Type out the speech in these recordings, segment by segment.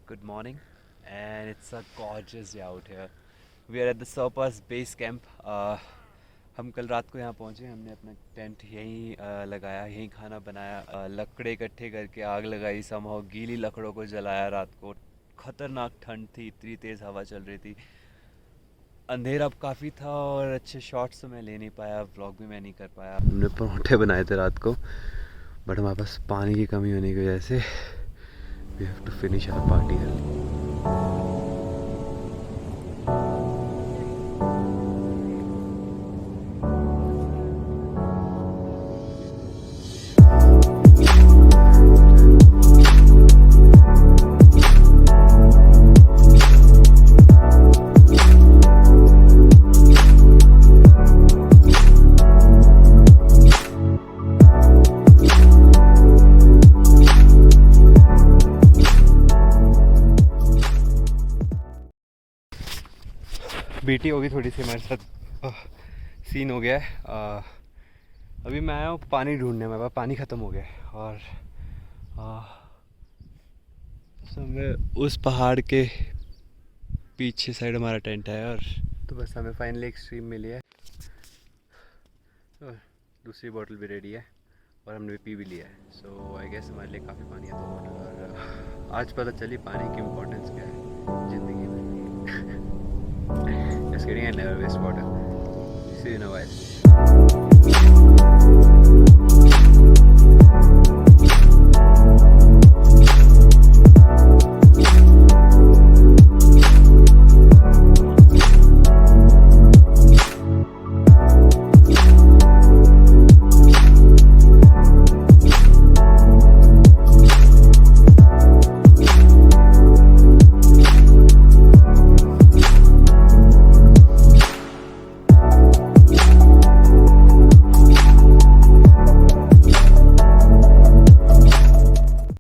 good morning, and it's a gorgeous day out here. We are at the Serpas base camp. हम कल रात को यहाँ पहुँचे, हमने अपना टेंट यहीं लगाया, यहीं खाना बनाया, लकड़े इकट्ठे करके आग लगाई, समहाउ गीली लकड़ों को जलाया रात को। खतरनाक ठंड थी, इतनी तेज़ हवा चल रही थी, अंधेरा काफ़ी था और अच्छे शॉट्स तो मैं ले नहीं पाया, व्लॉग भी मैं नहीं कर पाया। हमने परोठे बनाए थे रात को, बट हमारे पास पानी की कमी होने की वजह से we have to finish our party early. BT होगी थोड़ी सी हमारे साथ, सीन हो गया है। अभी मैं आया हूँ पानी ढूंढने, मेरे पास पानी ख़त्म हो गया है और उस पहाड़ के पीछे साइड हमारा टेंट है, और तो बस हमें फाइनली एक स्ट्रीम मिली है और दूसरी बोतल भी रेडी है और हमने भी पी भी लिया है। सो आई गेस हमारे लिए काफ़ी पानी है 2 बोतल, और आज पता चली पानी की इम्पोर्टेंस क्या है ज़िंदगी में। Just kidding, I never waste water. See you in a while.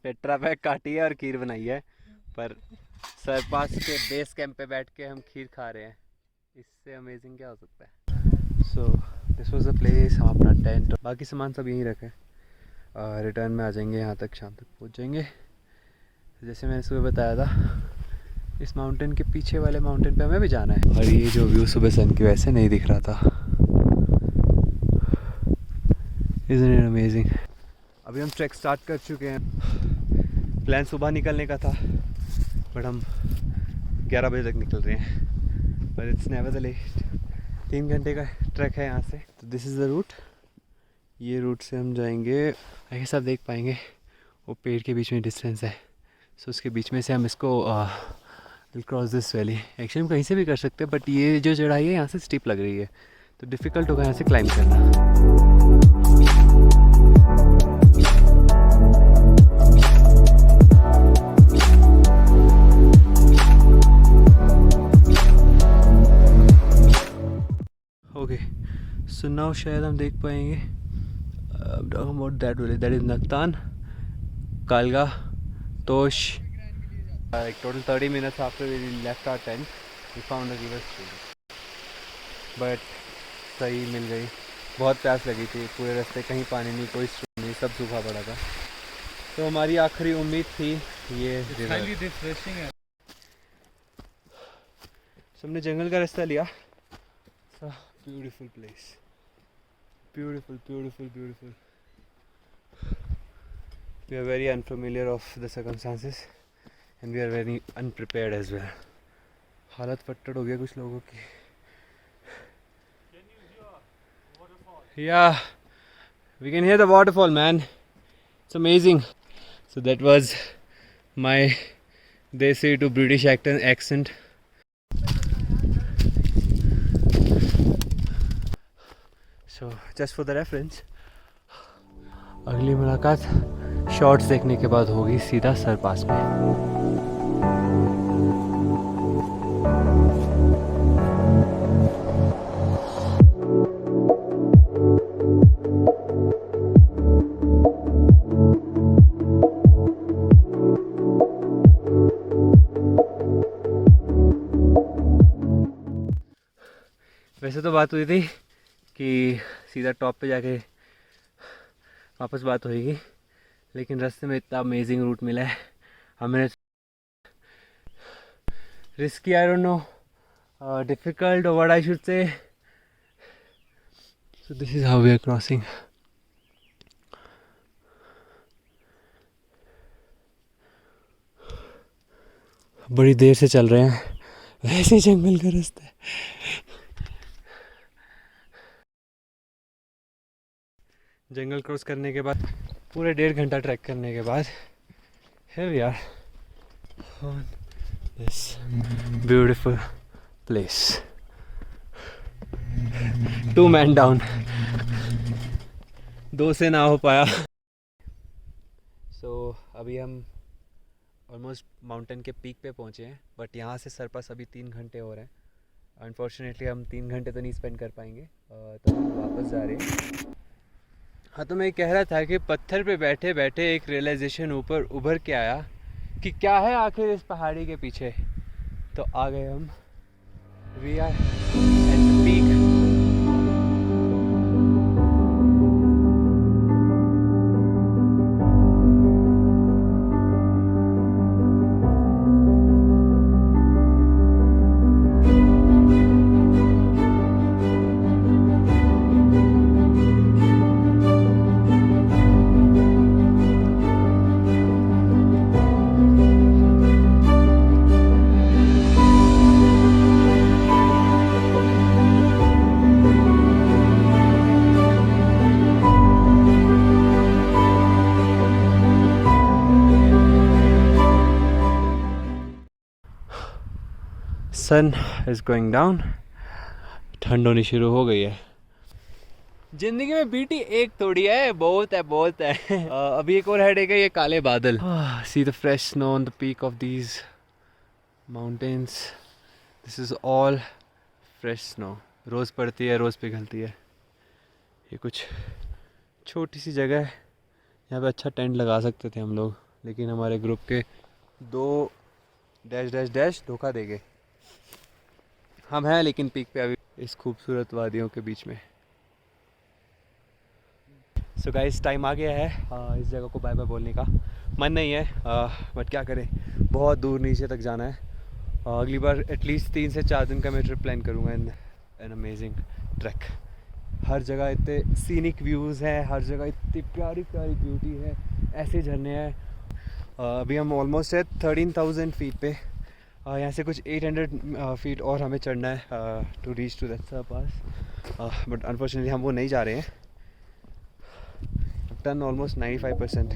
Tetra pack काटी है और खीर बनाई है, पर सरपास के बेस कैंप पे बैठ के हम खीर खा रहे हैं, इससे अमेजिंग क्या हो सकता है। So this was the place. हम अपना टेंट और बाकी सामान सब यहीं रखें, रिटर्न में आ जाएंगे, यहाँ तक शाम तक पहुँच जाएंगे। जैसे मैंने सुबह बताया था, इस माउंटेन के पीछे वाले माउंटेन पे हमें भी जाना है, और ये जो व्यू सुबह सन की वैसे नहीं दिख रहा था। Isn't it amazing? अभी हम ट्रैक स्टार्ट कर चुके हैं। प्लान सुबह निकलने का था, बट हम 11 बजे तक निकल रहे हैं, पर इट्स नेवर द लेट। 3 घंटे का ट्रैक है यहाँ से। तो दिस इज़ द रूट, ये रूट से हम जाएंगे। आई गेस आप देख पाएंगे वो पेड़ के बीच में डिस्टेंस है, सो उसके बीच में से हम इसको will cross this valley. Actually हम कहीं से भी कर सकते हैं, बट ये जो चढ़ाई है यहाँ से स्टीप लग रही है, तो डिफ़िकल्ट होगा यहाँ से क्लाइंब करना। ओके, सो नाउ शायद हम देख पाएंगे about that village, that is Nakthan Kalga Tosh. Like total 30 minutes after we left our tent, we found a river stream. But सही मिल गई, बहुत प्यास लगी थी, पूरे रास्ते कहीं पानी नहीं, कोई स्ट्रीम नहीं, सब सूखा पड़ा था। तो हमारी आखिरी उम्मीद थी ये रिवर। रिफ्रेशिंग है। हमने जंगल का रास्ता लिया। Beautiful place, beautiful beautiful beautiful. We are very unfamiliar of the circumstances and we are very unprepared as well. हालत पट्टड़ हो गया कुछ लोगों की। Yeah, we can hear the waterfall, man. It's amazing. So that was my Desi to British accent. So just for the reference, अगली मुलाकात shorts देखने के बाद होगी सीधा सरपास में। वैसे तो बात हुई थी कि सीधा टॉप पे जाके वापस बात होएगी, लेकिन रास्ते में इतना अमेजिंग रूट मिला है। हमने risky, I don't know, difficult or what I should say. So this is how we are crossing. बड़ी देर से चल रहे हैं, वैसे जंगल का रास्ता है। जंगल क्रॉस करने के बाद पूरे 1.5 घंटा ट्रैक करने के बाद here we are on this beautiful place. 2 man down, 2 से ना हो पाया। So अभी हम ऑलमोस्ट माउंटेन के पीक पे पहुँचे हैं, बट यहाँ से सरपास अभी 3 घंटे हो रहे हैं। अनफॉर्चुनेटली हम 3 घंटे तो नहीं स्पेंड कर पाएंगे, तो हम वापस जा रहे हैं। हाँ, तो मैं कह रहा था कि पत्थर पे बैठे बैठे एक रियलाइजेशन ऊपर उभर के आया कि क्या है आखिर इस पहाड़ी के पीछे। तो आ गए हम, we are at the peak. Sun is going down, ठंड होनी शुरू हो गई है। जिंदगी में बीटी एक थोड़ी है, बहुत है बहुत है। अभी एक और हेडेक है, ये काले बादल। See the fresh snow on the peak of these mountains. This is all fresh snow. रोज़ पड़ती है, रोज़ पिघलती है। ये कुछ छोटी सी जगह है, यहाँ पे अच्छा टेंट लगा सकते थे हम लोग, लेकिन हमारे ग्रुप के 2 डैश धोखा दे गए। हम हैं लेकिन पीक पे अभी, इस खूबसूरत वादियों के बीच में। सो गाइस, टाइम आ गया है इस जगह को बाय बाय बोलने का। मन नहीं है, बट क्या करें, बहुत दूर नीचे तक जाना है। अगली बार एटलीस्ट 3 से 4 दिन का मैं ट्रिप प्लान करूँगा। An amazing trek. हर जगह इतने सीनिक व्यूज़ हैं, हर जगह इतनी प्यारी प्यारी ब्यूटी है, ऐसे झरने हैं। अभी हम ऑलमोस्ट है 13,000 फीट पे। यहाँ से कुछ 800 फीट और हमें चढ़ना है to reach to that pass, but unfortunately हम वो नहीं जा रहे हैं। Done almost 95%।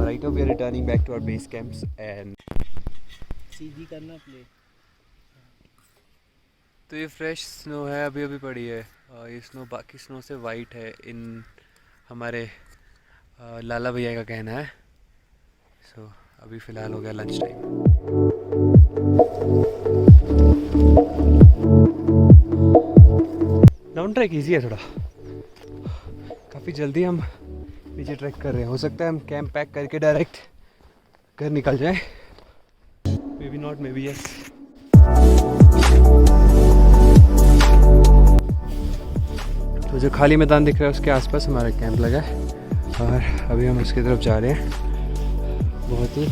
Right now we are returning back to our base camps and सीधी करना प्ले। तो ये फ्रेश स्नो है, अभी अभी पड़ी है। ये स्नो बाकी स्नो से वाइट है, इन हमारे लाला भैया का कहना है। सो अभी फ़िलहाल हो गया lunch time. Down track easy है थोड़ा, काफ़ी जल्दी हम नीचे ट्रैक कर रहे हैं। हो सकता है हम कैंप पैक करके डायरेक्ट घर निकल जाए, may be not, may be yes. तो जो खाली मैदान दिख रहा है उसके आसपास हमारा कैंप लगा है, और अभी हम उसकी तरफ जा रहे हैं। बहुत ही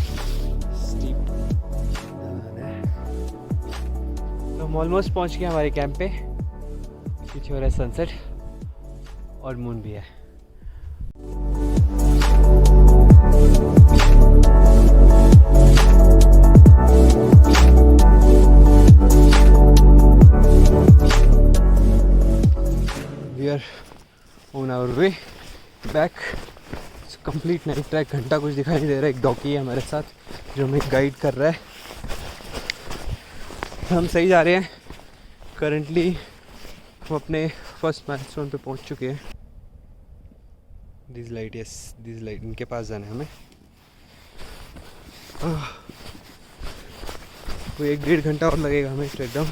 स्टीप ढलान है। तो हम ऑलमोस्ट पहुंच गए हमारे कैंप पे। पीछे हो रहा है सनसेट और मून भी है। We are on our way back. Complete night track, घंटा कुछ दिखाई नहीं दे रहा है। एक डॉकी है हमारे साथ जो हमें गाइड कर रहा है। हम सही जा रहे हैं। करंटली हम अपने फर्स्ट माइलस्टोन पे पहुंच चुके हैं। This light, yes this light, इनके पास जाना है हमें। कोई 1-1.5 घंटा और लगेगा हमें ट्रैक डाउन।